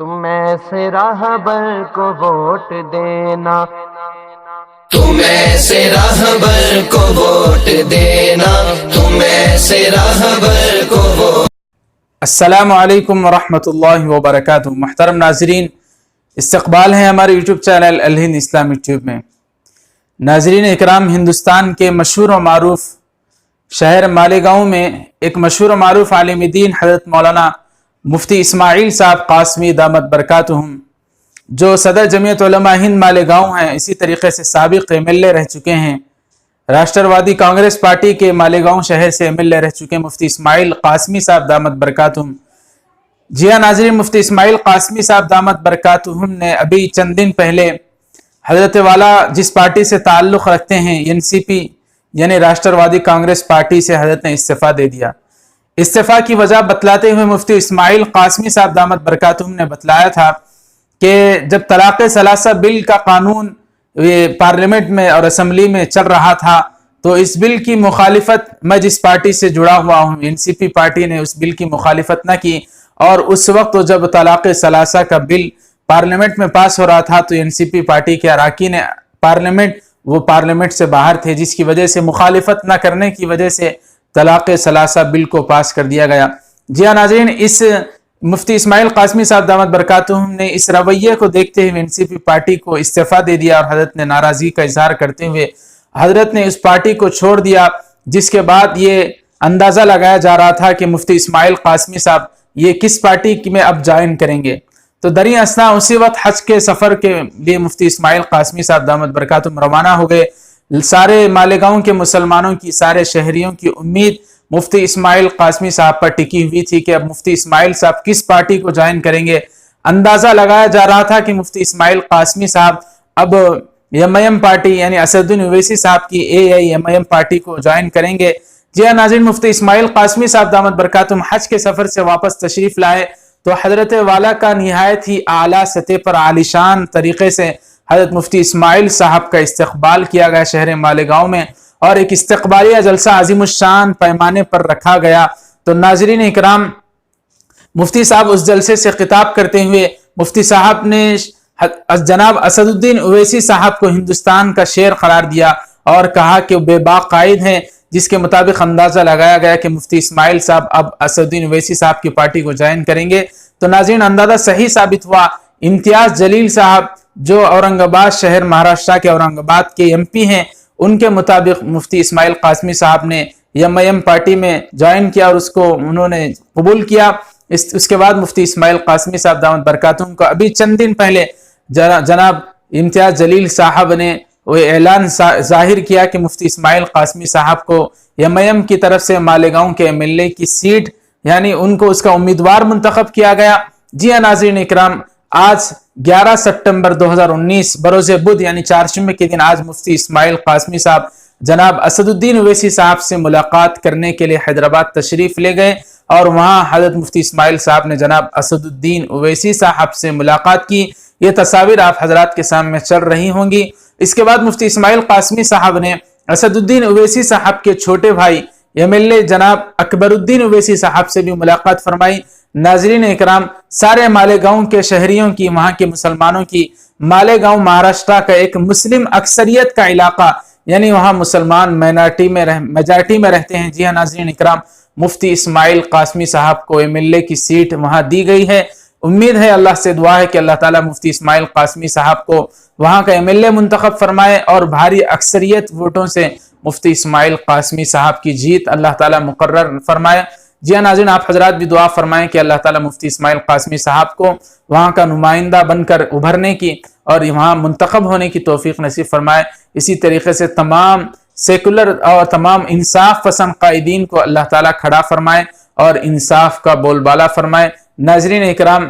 تم ایسے راہبر کو ووٹ دینا، تم ایسے راہبر کو ووٹ دینا، تم ایسے راہبر کو ووٹ۔ السلام علیکم ورحمۃ اللہ وبرکاتہ۔ محترم ناظرین، استقبال ہے ہمارے یوٹیوب چینل الہند اسلامی ٹیوب میں۔ ناظرین اکرام، ہندوستان کے مشہور و معروف شہر مالیگاؤں میں ایک مشہور و معروف عالم دین حضرت مولانا مفتی اسماعیل صاحب قاسمی دامت برکاتہم، جو صدر جمعیت علماء ہند مالیگاؤں ہیں، اسی طریقے سے سابق ایم ایل اے رہ چکے ہیں، راشٹروادی کانگریس پارٹی کے مالیگاؤں شہر سے ایم ایل اے رہ چکے ہیں مفتی اسماعیل قاسمی صاحب دامت برکاتہم۔ جی ہاں ناظرین، مفتی اسماعیل قاسمی صاحب دامت برکاتہم نے ابھی چند دن پہلے حضرت والا جس پارٹی سے تعلق رکھتے ہیں NCP یعنی راشٹروادی کانگریس پارٹی سے، حضرت نے استعفیٰ دے دیا۔ استعفیٰ کی وجہ بتلاتے ہوئے مفتی اسماعیل قاسمی صاحب دامت برکاتہم نے بتلایا تھا کہ جب طلاق ثلاثہ بل کا قانون پارلیمنٹ میں اور اسمبلی میں چل رہا تھا تو اس بل کی مخالفت، میں جس پارٹی سے جڑا ہوا ہوں NCP پارٹی نے اس بل کی مخالفت نہ کی، اور اس وقت جب طلاق ثلاثہ کا بل پارلیمنٹ میں پاس ہو رہا تھا تو NCP پارٹی کے اراکین پارلیمنٹ سے باہر تھے، جس کی وجہ سے مخالفت نہ کرنے کی وجہ سے طلاق ثلاثہ بل کو پاس کر دیا گیا۔ جی ہاں ناظرین، اس مفتی اسماعیل قاسمی صاحب دامت برکاتہم نے اس رویے کو دیکھتے ہوئے NCP پارٹی کو استعفیٰ دے دیا، اور حضرت نے ناراضگی کا اظہار کرتے ہوئے حضرت نے اس پارٹی کو چھوڑ دیا، جس کے بعد یہ اندازہ لگایا جا رہا تھا کہ مفتی اسماعیل قاسمی صاحب یہ کس پارٹی میں اب جوائن کریں گے۔ تو دریں اثنا اسی وقت حج کے سفر کے لیے مفتی اسماعیل قاسمی صاحب دامت برکاتہم روانہ ہو گئے۔ سارے مالیگاؤں کے مسلمانوں کی، سارے شہریوں کی امید مفتی اسماعیل قاسمی صاحب پر ٹکی ہوئی تھی کہ اب مفتی اسماعیل صاحب کس پارٹی کو جوائن کریں گے۔ اندازہ لگایا جا رہا تھا کہ مفتی اسماعیل قاسمی صاحب اب MIM پارٹی یعنی اسد الدین اویسی صاحب کی AIMIM پارٹی کو جوائن کریں گے۔ جی ہاں ناظرین، مفتی اسماعیل قاسمی صاحب دامت برکاتہم حج کے سفر سے واپس تشریف لائے تو حضرت والا کا نہایت ہی اعلیٰ سطح پر عالیشان طریقے سے حضرت مفتی اسماعیل صاحب کا استقبال کیا گیا شہر مالیگاؤں میں، اور ایک استقبالیہ جلسہ عظیم الشان پیمانے پر رکھا گیا۔ تو ناظرین اکرام، مفتی صاحب اس جلسے سے خطاب کرتے ہوئے مفتی صاحب نے جناب اسد الدین اویسی صاحب کو ہندوستان کا شیر قرار دیا اور کہا کہ وہ بے باک قائد ہیں، جس کے مطابق اندازہ لگایا گیا کہ مفتی اسماعیل صاحب اب اسد الدین اویسی صاحب کی پارٹی کو جوائن کریں گے۔ تو ناظرین، اندازہ صحیح ثابت ہوا۔ امتیاز جلیل صاحب جو اورنگ آباد شہر مہاراشٹر کے اورنگ آباد کے MP ہیں، ان کے مطابق مفتی اسماعیل قاسمی صاحب نے MIM پارٹی میں جوائن کیا اور اس کو انہوں نے قبول کیا۔ اس کے بعد مفتی اسماعیل قاسمی صاحب دامت برکاتہم کو ابھی چند دن پہلے جناب امتیاز جلیل صاحب نے وہ اعلان ظاہر کیا کہ مفتی اسماعیل قاسمی صاحب کو MIM کی طرف سے مالیگاؤں کے MLA کی سیٹ یعنی ان کو اس کا امیدوار منتخب کیا گیا۔ جی ہاں ناظرین اکرام، آج 11 سپٹمبر 2019 بروز بدھ یعنی چہارشنبے کے دن آج مفتی اسماعیل قاسمی صاحب جناب اسد الدین اویسی صاحب سے ملاقات کرنے کے لیے حیدرآباد تشریف لے گئے، اور وہاں حضرت مفتی اسماعیل صاحب نے جناب اسد الدین اویسی صاحب سے ملاقات کی۔ یہ تصاویر آپ حضرات کے سامنے چل رہی ہوں گی۔ اس کے بعد مفتی اسماعیل قاسمی صاحب نے اسد الدین اویسی صاحب کے چھوٹے بھائی MLA جناب اکبر الدین اویسی صاحب سے بھی ملاقات فرمائی۔ ناظرین اکرام، سارے مالیگاؤں کے شہریوں کی، وہاں کے مسلمانوں کی، مالیگاؤں مہاراشٹر کا ایک مسلم اکثریت کا علاقہ یعنی وہاں مسلمان میجارٹی میں رہتے ہیں۔ جی ہاں ناظرین اکرام، مفتی اسماعیل قاسمی صاحب کو MLA کی سیٹ وہاں دی گئی ہے۔ امید ہے، اللہ سے دعا ہے کہ اللہ تعالیٰ مفتی اسماعیل قاسمی صاحب کو وہاں کا MLA منتخب فرمائے اور بھاری اکثریت ووٹوں سے مفتی اسماعیل قاسمی صاحب کی جیت اللہ تعالیٰ مقرر فرمائے۔ جی ہاں ناظرین، آپ حضرات بھی دعا فرمائیں کہ اللہ تعالیٰ مفتی اسماعیل قاسمی صاحب کو وہاں کا نمائندہ بن کر ابھرنے کی اور وہاں منتخب ہونے کی توفیق نصیب فرمائے۔ اسی طریقے سے تمام سیکولر اور تمام انصاف پسند قائدین کو اللہ تعالیٰ کھڑا فرمائے اور انصاف کا بول بالا فرمائے۔ ناظرین اکرام،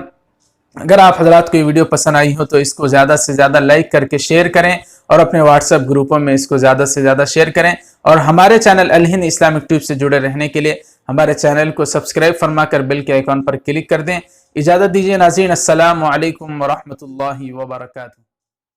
اگر آپ حضرات کو یہ ویڈیو پسند آئی ہو تو اس کو زیادہ سے زیادہ لائک کر کے شیئر کریں، اور اپنے واٹس ایپ گروپوں میں اس کو زیادہ سے زیادہ شیئر کریں، اور ہمارے چینل الہند اسلامک ٹیوب سے جڑے رہنے کے لیے ہمارے چینل کو سبسکرائب فرما کر بیل کے آئیکن پر کلک کر دیں۔ اجازت دیجیے ناظرین، السلام علیکم ورحمۃ اللہ وبرکاتہ۔